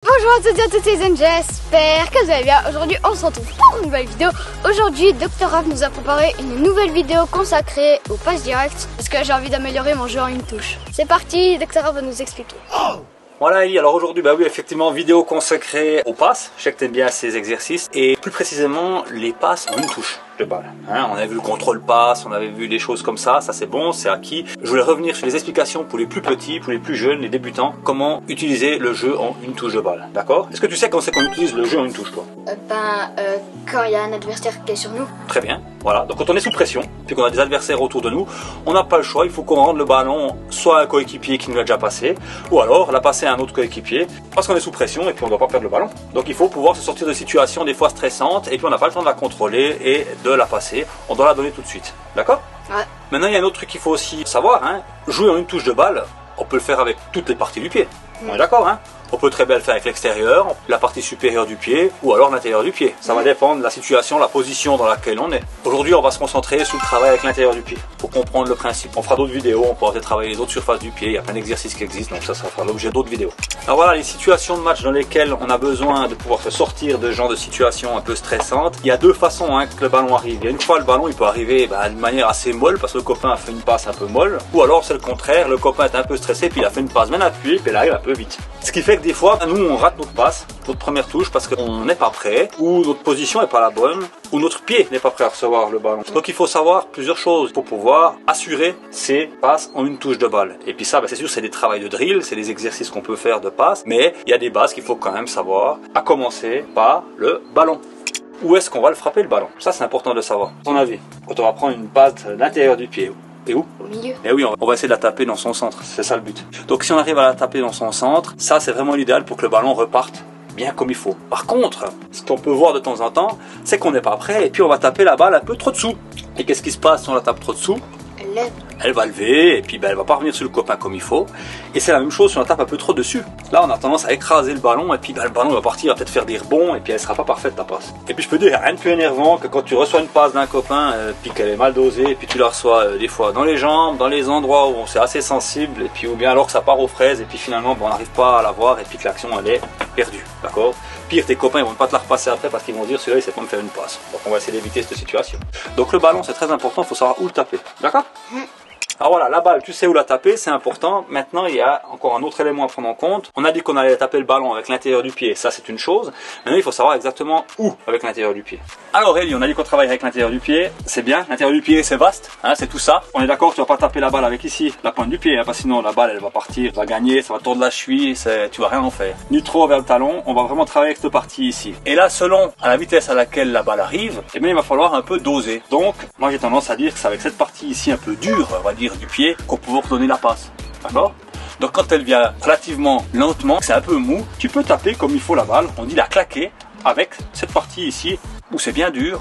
Bonjour à toutes et à tous les jeunes, j'espère que vous allez bien. Aujourd'hui on se retrouve pour une nouvelle vidéo. Aujourd'hui Dr Raph nous a préparé une nouvelle vidéo consacrée au pass direct parce que j'ai envie d'améliorer mon jeu en une touche. C'est parti, Dr Raph va nous expliquer. Voilà Eli, alors aujourd'hui, bah oui, effectivement, vidéo consacrée aux passes. Je sais que tu aimes bien ces exercices et plus précisément les passes en une touche de balle. Hein, on avait vu le contrôle passe, on avait vu des choses comme ça c'est bon, c'est acquis. Je voulais revenir sur les explications pour les plus petits, pour les plus jeunes, les débutants, comment utiliser le jeu en une touche de balle, d'accord? Est-ce que tu sais quand c'est qu'on utilise le jeu en une touche, toi? Quand il y a un adversaire qui est sur nous. Très bien, voilà, donc quand on est sous pression, puis qu'on a des adversaires autour de nous, on n'a pas le choix, il faut qu'on rende le ballon soit à un coéquipier qui nous l'a déjà passé, ou alors la passer à un autre coéquipier, parce qu'on est sous pression et puis on ne doit pas perdre le ballon. Donc il faut pouvoir se sortir de situations des fois stressantes, et puis on n'a pas le temps de la contrôler et de la passer, on doit la donner tout de suite, d'accord? Ouais. Maintenant il y a un autre truc qu'il faut aussi savoir, hein, jouer en une touche de balle, on peut le faire avec toutes les parties du pied, on est d'accord, hein? On peut très bien le faire avec l'extérieur, la partie supérieure du pied ou alors l'intérieur du pied. Ça va dépendre de la situation, la position dans laquelle on est. Aujourd'hui, on va se concentrer sur le travail avec l'intérieur du pied pour comprendre le principe. On fera d'autres vidéos, on pourra peut-être travailler les autres surfaces du pied. Il y a plein d'exercices qui existent, donc ça fera l'objet d'autres vidéos. Alors voilà, les situations de match dans lesquelles on a besoin de pouvoir se sortir de ce genre de situations un peu stressantes. Il y a deux façons hein, que le ballon arrive. Il y a une fois, le ballon il peut arriver d'une manière assez molle parce que le copain a fait une passe un peu molle. Ou alors c'est le contraire, le copain est un peu stressé puis il a fait une passe bien appuyée puis elle arrive un peu vite. Ce qui fait que des fois, nous on rate notre passe, notre première touche parce qu'on n'est pas prêt, ou notre position n'est pas la bonne, ou notre pied n'est pas prêt à recevoir le ballon. Donc il faut savoir plusieurs choses pour pouvoir assurer ces passes en une touche de balle. Et puis ça, c'est sûr, c'est des travaux de drill, c'est des exercices qu'on peut faire de passe, mais il y a des bases qu'il faut quand même savoir, à commencer par le ballon. Où est-ce qu'on va le frapper le ballon? Ça c'est important de savoir. À ton avis, quand on va prendre une passe à l'intérieur du pied, et où? Au milieu. Et oui, on va essayer de la taper dans son centre, c'est ça le but. Donc si on arrive à la taper dans son centre, ça c'est vraiment l'idéal pour que le ballon reparte bien comme il faut. Par contre, ce qu'on peut voir de temps en temps, c'est qu'on n'est pas prêt et puis on va taper la balle un peu trop dessous. Et qu'est-ce qui se passe si on la tape trop dessous? Elle lève. Elle va lever et puis elle va pas revenir sur le copain comme il faut. Et c'est la même chose si on la tape un peu trop dessus. Là on a tendance à écraser le ballon et puis le ballon va partir, va peut-être faire des rebonds et puis elle sera pas parfaite ta passe. Et puis je peux dire, rien de plus énervant que quand tu reçois une passe d'un copain puis qu'elle est mal dosée et puis tu la reçois des fois dans les jambes, dans les endroits où c'est assez sensible et puis ou bien alors que ça part aux fraises et puis finalement on n'arrive pas à la voir et puis que l'action elle est perdue, d'accord? Pire, tes copains ils vont pas te la repasser après parce qu'ils vont dire celui-là il sait pas me faire une passe. Donc on va essayer d'éviter cette situation. Donc le ballon c'est très important, il faut savoir où le taper, d'accord? Alors voilà, la balle, tu sais où la taper, c'est important. Maintenant, il y a encore un autre élément à prendre en compte. On a dit qu'on allait taper le ballon avec l'intérieur du pied, ça c'est une chose. Maintenant, il faut savoir exactement où avec l'intérieur du pied. Alors Eli, on a dit qu'on travaille avec l'intérieur du pied, c'est bien. L'intérieur du pied, c'est vaste, hein, c'est tout ça. On est d'accord que tu vas pas taper la balle avec ici, la pointe du pied, hein, parce que sinon la balle, elle va partir, va gagner, ça va tordre la cheville, tu vas rien en faire. Ni trop vers le talon, on va vraiment travailler avec cette partie ici. Et là, selon à la vitesse à laquelle la balle arrive, eh bien, il va falloir un peu doser. Donc, moi j'ai tendance à dire que c'est avec cette partie ici un peu dure, on va dire, du pied, qu'on peut redonner la passe, d'accord? Donc quand elle vient relativement lentement, c'est un peu mou, tu peux taper comme il faut la balle, on dit la claquer avec cette partie ici où c'est bien dur,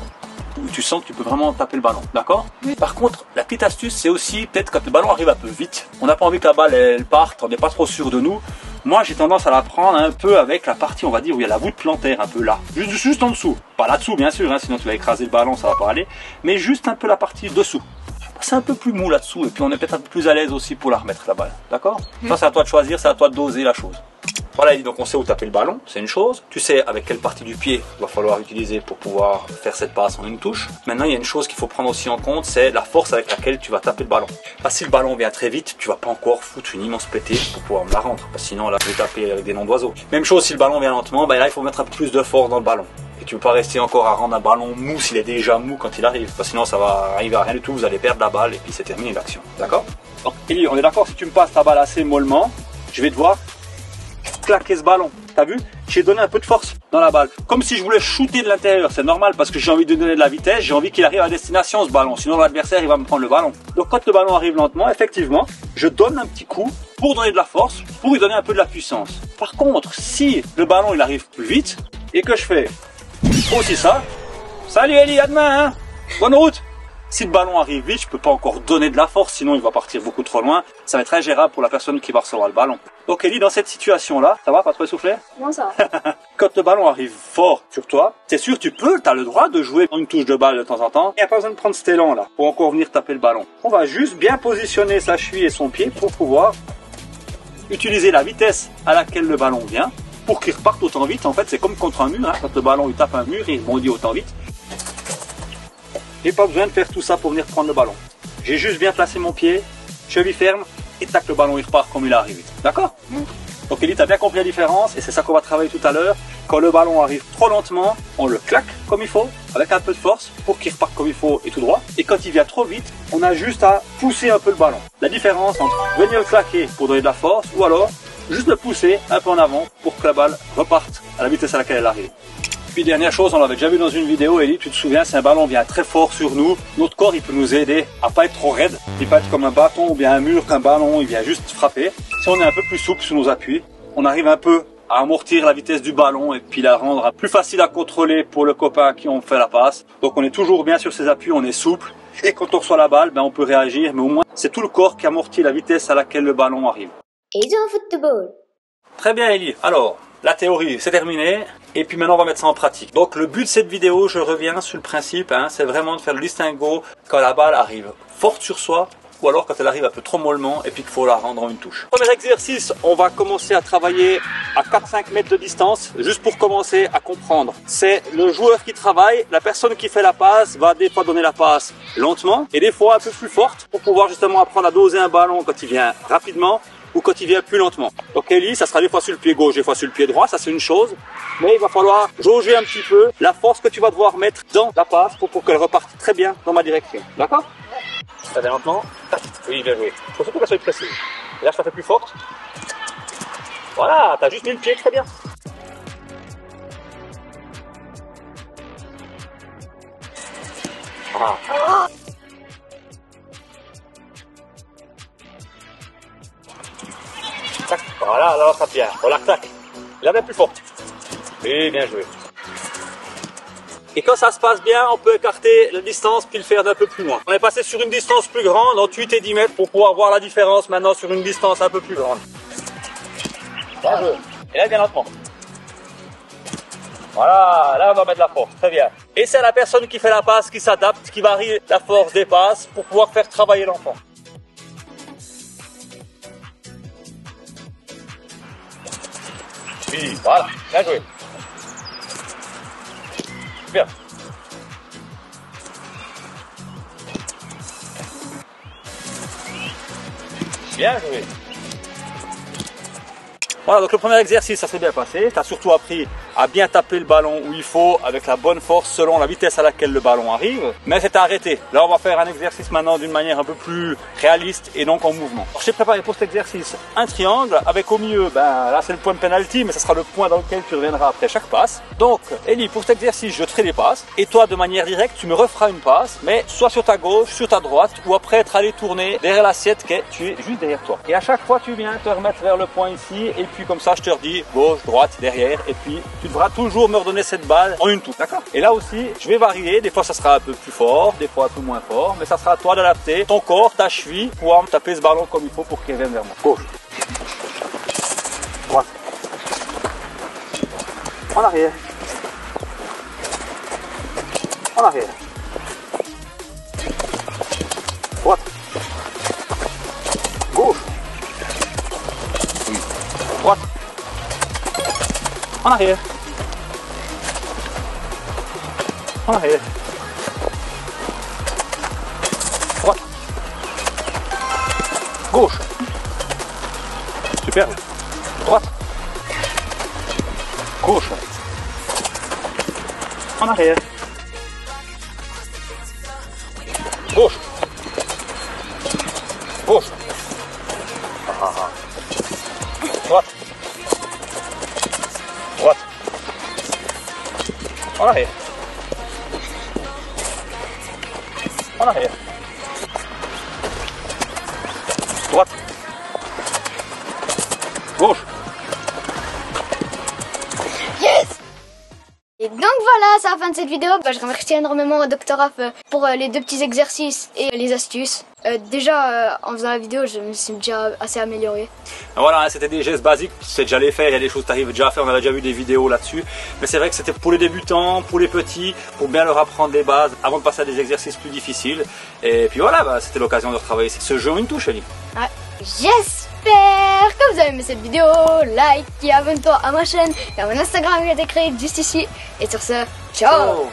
où tu sens que tu peux vraiment taper le ballon, d'accord? Par contre, la petite astuce c'est aussi peut-être quand le ballon arrive un peu vite, on n'a pas envie que la balle elle parte, on n'est pas trop sûr de nous. Moi j'ai tendance à la prendre un peu avec la partie on va dire où il y a la voûte plantaire un peu là, juste en dessous, pas là-dessous bien sûr, hein, sinon tu vas écraser le ballon, ça va pas aller, mais juste un peu la partie dessous. C'est un peu plus mou là-dessous et puis on est peut-être un peu plus à l'aise aussi pour la remettre la balle, d'accord? Ça c'est à toi de choisir, c'est à toi de doser la chose. Voilà, donc on sait où taper le ballon, c'est une chose. Tu sais avec quelle partie du pied il va falloir utiliser pour pouvoir faire cette passe en une touche. Maintenant il y a une chose qu'il faut prendre aussi en compte, c'est la force avec laquelle tu vas taper le ballon. Parce que si le ballon vient très vite, tu vas pas encore foutre une immense pétée pour pouvoir me la rendre. Parce que sinon là je vais taper avec des noms d'oiseaux. Même chose si le ballon vient lentement, là il faut mettre un peu plus de force dans le ballon. Et tu ne peux pas rester encore à rendre un ballon mou s'il est déjà mou quand il arrive. Parce que sinon ça va arriver à rien du tout, vous allez perdre la balle et puis c'est terminé l'action. D'accord? Donc Eli, on est d'accord, si tu me passes ta balle assez mollement, je vais devoir claquer ce ballon. T'as vu? J'ai donné un peu de force dans la balle. Comme si je voulais shooter de l'intérieur. C'est normal parce que j'ai envie de donner de la vitesse, j'ai envie qu'il arrive à destination ce ballon. Sinon l'adversaire il va me prendre le ballon. Donc quand le ballon arrive lentement, effectivement, je donne un petit coup pour donner de la force, pour lui donner un peu de la puissance. Par contre, si le ballon il arrive plus vite et que je fais aussi ça, salut Eli, à demain, hein, bonne route. Si le ballon arrive vite, je peux pas encore donner de la force, sinon il va partir beaucoup trop loin. Ça va être ingérable pour la personne qui va recevoir le ballon. Donc Eli, dans cette situation-là, ça va, pas trop essoufflé? Non, ça va. Quand le ballon arrive fort sur toi, c'est sûr, tu as le droit de jouer une touche de balle de temps en temps. Il n'y a pas besoin de prendre cet élan là pour encore venir taper le ballon. On va juste bien positionner sa cheville et son pied pour pouvoir utiliser la vitesse à laquelle le ballon vient pour qu'il reparte autant vite. En fait, c'est comme contre un mur, hein. Quand le ballon il tape un mur, il rebondit autant vite. J'ai pas besoin de faire tout ça pour venir prendre le ballon. J'ai juste bien placé mon pied, cheville ferme, et tac, le ballon il repart comme il est arrivé. D'accord? Donc Elie, tu as bien compris la différence et c'est ça qu'on va travailler tout à l'heure. Quand le ballon arrive trop lentement, on le claque comme il faut, avec un peu de force, pour qu'il reparte comme il faut et tout droit. Et quand il vient trop vite, on a juste à pousser un peu le ballon. La différence entre venir le claquer pour donner de la force, ou alors juste le pousser un peu en avant pour que la balle reparte à la vitesse à laquelle elle arrive. Puis dernière chose, on l'avait déjà vu dans une vidéo, Elie, tu te souviens, si un ballon vient très fort sur nous, notre corps il peut nous aider à pas être trop raide. Il peut être comme un bâton ou bien un mur qu'un ballon, il vient juste frapper. Si on est un peu plus souple sur nos appuis, on arrive un peu à amortir la vitesse du ballon et puis la rendre plus facile à contrôler pour le copain qui on fait la passe. Donc on est toujours bien sur ses appuis, on est souple. Et quand on reçoit la balle, ben on peut réagir, mais au moins c'est tout le corps qui amortit la vitesse à laquelle le ballon arrive. Et dans le football. Très bien Elie, alors la théorie c'est terminé et puis maintenant on va mettre ça en pratique. Donc le but de cette vidéo, je reviens sur le principe, hein, c'est vraiment de faire le distinguo quand la balle arrive forte sur soi ou alors quand elle arrive un peu trop mollement et puis qu'il faut la rendre en une touche. Premier exercice, on va commencer à travailler à 4-5 mètres de distance, juste pour commencer à comprendre. C'est le joueur qui travaille, la personne qui fait la passe va des fois donner la passe lentement et des fois un peu plus forte pour pouvoir justement apprendre à doser un ballon quand il vient rapidement ou quand il vient plus lentement. Donc Elie, ça sera des fois sur le pied gauche, des fois sur le pied droit, ça c'est une chose, mais il va falloir jauger un petit peu la force que tu vas devoir mettre dans la passe pour qu'elle reparte très bien dans ma direction. D'accord? Ça vient lentement. Oui, bien joué. Il faut surtout qu'elle soit précise. Et là, je la fais plus forte. Voilà, t'as juste mis le pied, très bien. Ah. Tac. Voilà, alors ça vient. On la claque. La même plus forte. Oui, bien joué. Et quand ça se passe bien, on peut écarter la distance puis le faire d'un peu plus loin. On est passé sur une distance plus grande, entre 8 et 10 mètres, pour pouvoir voir la différence maintenant sur une distance un peu plus grande. Bien joué. Et là, bien lentement. Voilà, là on va mettre la force, très bien. Et c'est la personne qui fait la passe qui s'adapte, qui varie la force des passes pour pouvoir faire travailler l'enfant. Oui, voilà, bien joué. Bien. Bien joué. Voilà, donc le premier exercice, ça s'est bien passé. Tu as surtout appris à bien taper le ballon où il faut, avec la bonne force, selon la vitesse à laquelle le ballon arrive. Mais c'est arrêté. Là, on va faire un exercice maintenant d'une manière un peu plus réaliste et donc en mouvement. Alors, j'ai préparé pour cet exercice un triangle avec au milieu, ben là c'est le point de penalty, mais ça sera le point dans lequel tu reviendras après chaque passe. Donc, Elie, pour cet exercice, je ferai les passes. Et toi, de manière directe, tu me referas une passe, mais soit sur ta gauche, sur ta droite, ou après être allé tourner derrière l'assiette qui est, tu es juste derrière toi. Et à chaque fois, tu viens te remettre vers le point ici, et puis comme ça, je te redis gauche, droite, derrière, et puis tu devras toujours me redonner cette balle en une touche, d'accord? Et là aussi, je vais varier, des fois ça sera un peu plus fort, des fois un peu moins fort, mais ça sera à toi d'adapter ton corps, ta cheville, pour pouvoir me taper ce ballon comme il faut pour qu'il vienne vers moi. Gauche. Droite. En arrière. En arrière. Droite. Gauche. Droite. En arrière. En arrière. Droite. Gauche. Super. Droite. Gauche. En arrière. Gauche. Gauche. Droite. Droite. En arrière. En arrière. Droite. Gauche. Yes! Et donc voilà, c'est la fin de cette vidéo. Je remercie énormément Dr. Raph pour les deux petits exercices et les astuces. Déjà, en faisant la vidéo, je me suis déjà assez amélioré. Voilà, c'était des gestes basiques, tu sais déjà les faire, il y a des choses que tu arrives déjà à faire, on avait déjà vu des vidéos là-dessus. Mais c'est vrai que c'était pour les débutants, pour les petits, pour bien leur apprendre les bases avant de passer à des exercices plus difficiles. Et puis voilà, c'était l'occasion de retravailler ce jeu en une touche, Elie. Ouais. Yes! J'espère que vous avez aimé cette vidéo. Like et abonne-toi à ma chaîne et à mon Instagram qui a été créé juste ici. Et sur ce, ciao.